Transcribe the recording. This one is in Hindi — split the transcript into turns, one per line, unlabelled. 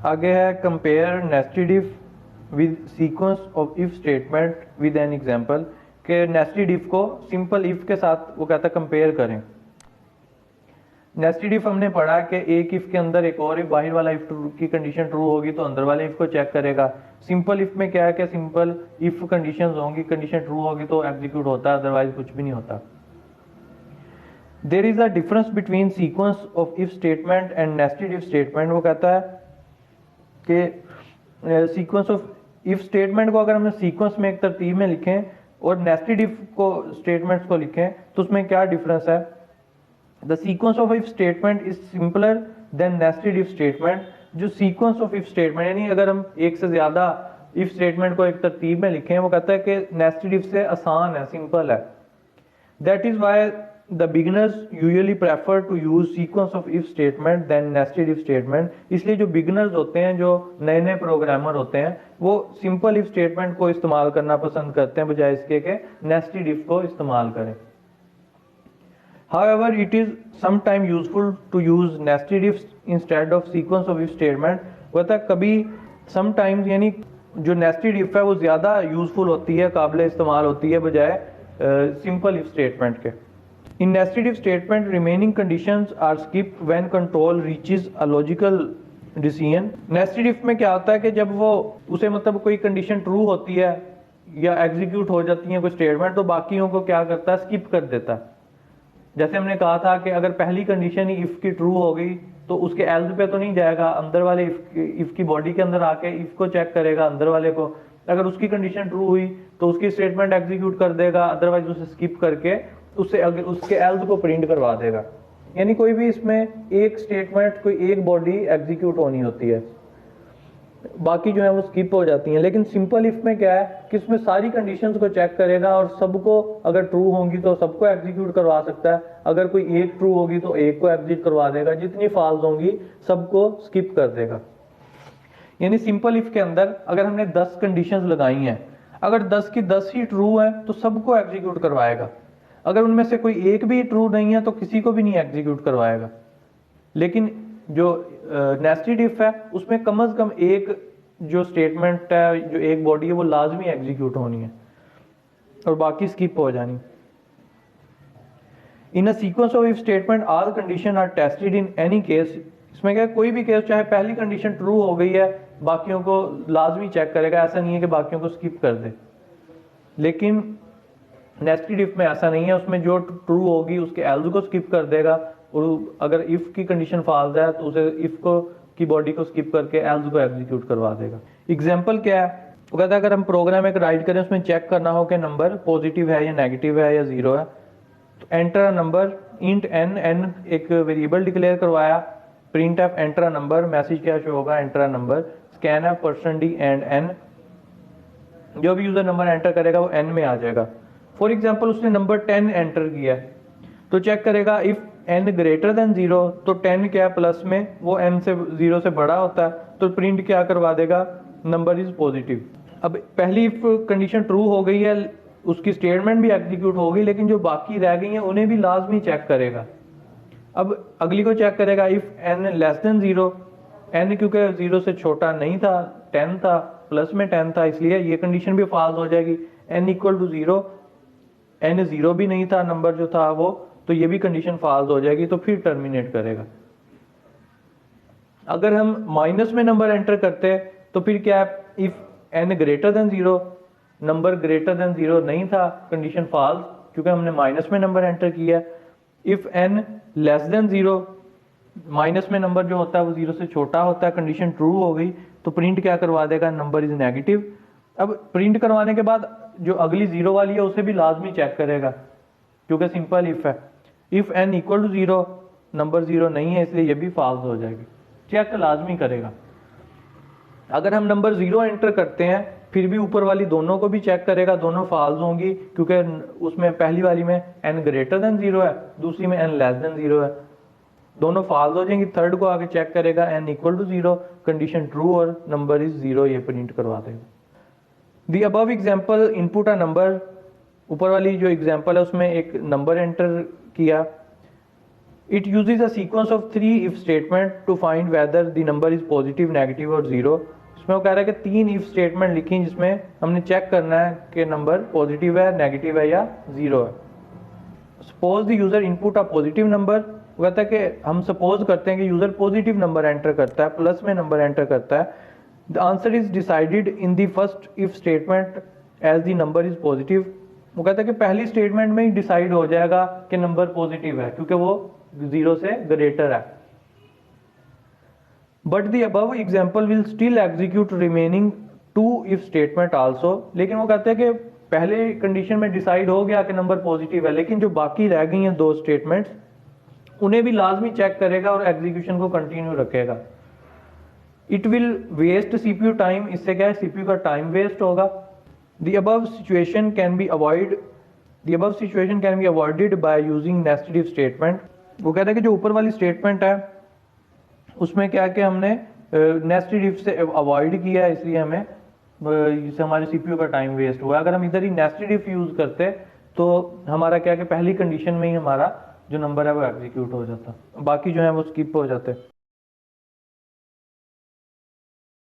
आगे है compare nested if with sequence of if statement with an example, के नेस्टेड इफ को सिंपल इफ के साथ वो कहता है कंपेयर करें। नेस्टेड इफ हमने पढ़ा कि एक इफ के अंदर एक और बाहर वाला इफ की कंडीशन ट्रू होगी तो अंदर वाले इफ को चेक करेगा। सिंपल इफ में क्या है कि सिंपल इफ कंडीशंस होंगी, कंडीशन ट्रू होगी तो एग्जीक्यूट होता है, अदरवाइज कुछ भी नहीं होता। There is a difference between sequence of if statement and nested if statement. वो कहता है कि सीक्वेंस ऑफ इफ स्टेटमेंट को अगर हमने सीक्वेंस में एक तरतीब में लिखें और नेस्टेड इफ को स्टेटमेंट्स को लिखें तो उसमें क्या डिफरेंस है। The sequence of if statement is simpler than nested if statement. जो सीक्वेंस ऑफ इफ स्टेटमेंट यानी अगर हम एक से ज्यादा इफ स्टेटमेंट को एक तरतीब में लिखें, वो कहता है कि नेस्टेड इफ से आसान है, सिंपल है। That is why the beginners usually prefer to use sequence of if statement than nested if statement. इसलिए जो बिगिनर्स होते हैं, जो नए नए प्रोग्रामर होते हैं, वो सिंपल इफ स्टेटमेंट को इस्तेमाल करना पसंद करते हैं बजाय इसके कि नेस्टेड इफ को इस्तेमाल करें। However, it is sometimes useful to use nested if instead of sequence of if statement। वह कभी sometimes यानी जो nested if है वो ज़्यादा यूजफुल होती है, काबिल इस्तेमाल होती है बजाय सिंपल if स्टेटमेंट के। In nested if statement, remaining conditions are skipped when control reaches a logical decision। nested if में क्या होता है कि जब वो उसे मतलब कोई कंडीशन ट्रू होती है या एग्जीक्यूट हो जाती है कोई स्टेटमेंट, तो बाकियों को क्या करता है, स्किप कर देता है। जैसे हमने कहा था कि अगर पहली कंडीशन ही इफ की ट्रू हो गई तो उसके एल्स पे तो नहीं जाएगा, अंदर वाले इफ की बॉडी के अंदर आके इफ को चेक करेगा, अंदर वाले को। अगर उसकी कंडीशन ट्रू हुई तो उसकी स्टेटमेंट एग्जीक्यूट कर देगा, अदरवाइज उसे स्किप करके उससे अगर उसके एल्स को प्रिंट करवा देगा। यानी कोई भी इसमें एक स्टेटमेंट, कोई एक बॉडी एग्जीक्यूट होनी होती है, बाकी जो है वो स्किप हो जाती हैं। लेकिन सिंपल इफ में क्या है कि इसमें सारी कंडीशंस को चेक करेगा और सबको अगर ट्रू होंगी तो सबको एग्जीक्यूट करवा सकता है, अगर कोई एक ट्रू होगी तो एक को एग्जीक्यूट करवा देगा, जितनी फॉल्स होंगी सबको स्किप कर देगा। यानी सिंपल इफ के अंदर अगर हमने 10 कंडीशंस लगाई हैं, अगर 10 की 10 ही ट्रू है तो सबको एग्जीक्यूट करवाएगा, अगर उनमें से कोई एक भी ट्रू नहीं है तो किसी को भी नहीं एग्जीक्यूट करवाएगा। लेकिन जो नेस्टेड इफ है उसमें कम से कम एक जो स्टेटमेंट है, जो एक बॉडी है, वो लाजमी एग्जीक्यूट होनी है और बाकी स्किप हो जानी। In a sequence of if statement all condition are tested in any case. इसमें क्या, कोई भी केस चाहे पहली कंडीशन ट्रू हो गई है, बाकियों को लाजमी चेक करेगा, ऐसा नहीं है कि बाकियों को स्किप कर दे। लेकिन नेस्टेड इफ में ऐसा नहीं है, उसमें जो ट्रू होगी उसके एल्स को स्किप कर देगा और अगर इफ की कंडीशन फॉल्स है तो उसे इफ को की बॉडी को स्किप करके एल्स को एग्जीक्यूट करवा देगा। एग्जांपल क्या है, वो कहता है अगर हम प्रोग्राम एक राइट करें, उसमें चेक करना हो कि नंबर पॉजिटिव है या नेगेटिव है या जीरो है, तो enter number int n, n एक वेरिएबल डिक्लेयर करवाया, print f enter number, message क्या शो होगा, enter number, scan f percent d and n, जो भी यूजर नंबर एंटर करेगा वो एन में आ जाएगा। फॉर एग्जाम्पल उसने नंबर 10 एंटर किया तो चेक करेगा इफ n ग्रेटर देन 0, तो 10 क्या प्लस में, वो n से 0 से बड़ा होता है, तो प्रिंट क्या करवा देगा, नंबर इज पॉजिटिव। अब पहली कंडीशन ट्रू हो गई है, उसकी स्टेटमेंट भी एग्जीक्यूट हो गई, लेकिन जो बाकी रह गई हैं उन्हें भी लाजमी चेक करेगा। अब अगली को चेक करेगा if n less than 0, n क्योंकि 0 से छोटा नहीं था, 10 था, प्लस में 10 था, इसलिए ये कंडीशन भी फॉल्स हो जाएगी। n इक्वल टू 0, n 0 भी नहीं था नंबर जो था वो, तो ये भी कंडीशन फॉल्स हो जाएगी, तो फिर टर्मिनेट करेगा। अगर हम माइनस में नंबर एंटर करते तो फिर क्या है, if n greater than 0, number greater than 0 नहीं था, कंडीशन फॉल्स क्योंकि हमने माइनस में नंबर एंटर किया। If n less than 0, minus में नंबर जो होता है वो 0 से छोटा होता है, कंडीशन ट्रू हो गई, तो प्रिंट क्या करवा देगा, नंबर इज नेगेटिव। अब प्रिंट करवाने के बाद जो अगली 0 वाली है उसे भी लाजमी चेक करेगा क्योंकि सिंपल इफ है। If n equal to 0, number 0 नहीं है, इसलिए ये भी फॉल्स हो जाएगी, चेक लाजमी करेगा। अगर हम नंबर 0 एंटर करते हैं फिर भी ऊपर वाली दोनों को भी चेक करेगा, दोनों फॉल्स होंगी क्योंकि उसमें पहली वाली में n ग्रेटर देन 0 है, दूसरी में n लेस देन 0 है, दोनों फॉल्स हो जाएंगी। थर्ड को आगे चेक करेगा, n equal to 0, condition true और नंबर इज 0, ये प्रिंट करवा देगा। The above example input a number, ऊपर वाली जो एग्जाम्पल है उसमें एक नंबर एंटर किया, it uses a sequence of 3 if statement to find whether the number is positive, negative और जीरो। इसमें वो कह रहा है कि 3 इफ स्टेटमेंट लिखी जिसमें हमने चेक करना है कि नंबर पॉजिटिव है, नेगेटिव है या जीरो है। Suppose the user input a positive number, वो कहता है कि हम सपोज करते हैं कि यूजर पॉजिटिव नंबर एंटर करता है, प्लस में नंबर एंटर करता है। The answer is decided in the first if statement as the number is positive. वो कहता है कि पहली स्टेटमेंट में ही डिसाइड हो जाएगा कि नंबर पॉजिटिव है क्योंकि वो जीरो से ग्रेटर है। But the above example will still execute remaining 2 if statement also. लेकिन वो कहते हैं कि पहले कंडीशन में डिसाइड हो गया कि नंबर पॉजिटिव है, लेकिन जो बाकी रह गई हैं 2 स्टेटमेंट्स उन्हें भी लाजमी चेक करेगा और एग्जीक्यूशन को कंटिन्यू रखेगा। It will waste CPU time, इससे क्या है सीपीयू का टाइम वेस्ट होगा। The above situation can be avoided by using nested if statement। वो कहता है कि जो ऊपर वाली स्टेटमेंट है उसमें क्या कि हमने नेस्टेड इफ से अवॉइड किया, इसलिए हमें इससे हमारे सीपीयू का टाइम वेस्ट हुआ। अगर हम इधर ही नेस्टेड इफ यूज करते तो हमारा क्या कि पहली कंडीशन में ही हमारा जो नंबर है वो एग्जीक्यूट हो जाता, बाकी जो है वो स्किप हो जाते।